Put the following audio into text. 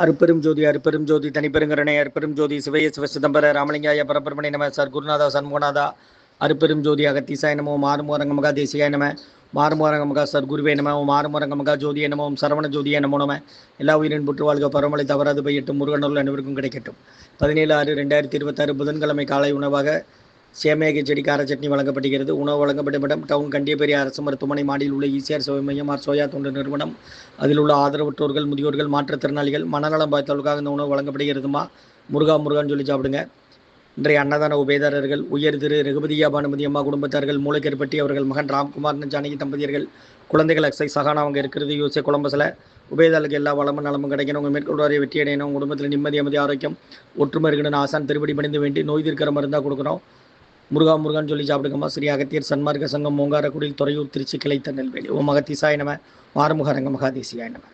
அருப்பெரும் ஜோதி அருப்பெரும் ஜோதி தனிப்பெருங்கருணை அருப்பெரும் ஜோதி சிவய சிவ சிதம்பர ராமலிங்காய பரபரமணி நம சார் குருநாதா சண்முகநாதா அருப்பெரும் ஜோதி அகத்தீசாய நமோ மாறுமோரங்க மகா தேசியாய நம மாறுமோரங்க மகா சர் குருவே நம ஓம் மாறுமோரங்க மகா ஜோதிய நம ஓம் சரவண ஜோதிய நமோ நம எல்லா உயிரின் புற்று வாழ்க பரமலை தவறாது பையட்டும் முருகனூர் அனைவருக்கும் கிடைக்கட்டும். 17/6/2026 புதன்கிழமை காலை உணவாக சேமேகி செடி கார சட்னி வழங்கப்படுகிறது. உணவு வழங்கப்படும் இடம் டவுன் கண்டியபேரி அரசு மருத்துவமனை மாடியில் உள்ள ஈசிஆர் சேவை மையம் ஆர் சோயா தொண்டு நிறுவனம். அதில் உள்ள ஆதரவற்றோர்கள், முதியோர்கள், மாற்றுத்திறனாளிகள், மனநலம் பாதித்தவர்களுக்காக இந்த உணவு வழங்கப்படுகிறதுமா. முருகான்னு சொல்லி சாப்பிடுங்க. இன்றைய அன்னதான உபயதாரர்கள் உயர் திரு ரகுபதியா பானுமதி அம்மா குடும்பத்தார்கள், மூளைக்கருப்பட்டி அவர்கள் மகன் ராம்குமார் ஜானகி தம்பதியர்கள், குழந்தைகள் அக்ஸை சகானா அவங்க இருக்கிறது யோசே குழம்பசில். உபயதாரர்களுக்கு எல்லா வளமும் நலமும் கிடைக்கணும். உங்கள் மேற்கொள்வாரை வெற்றி அடையணும். உங்கள் குடும்பத்தில் நிம்மதி அமைதி ஆரோக்கியம் ஒற்றுமை இருக்கணும்னு ஆசான் திருப்படி பணிந்து வேண்டி நோய் தீர்க்கிற மருந்தாக கொடுக்குறோம். முருகான்னு சொல்லி சாப்பிடுங்கம்மா. ஸ்ரீ அகத்தியர் சன்மார்க்க சங்கம் மூங்காரக்குடியில் துறையூர் திருச்சி கிளை திருநெல்வேலி. ஓம் அகத்தீசாய நம மாறுமுக ரங்க மகாதேசியாய நம.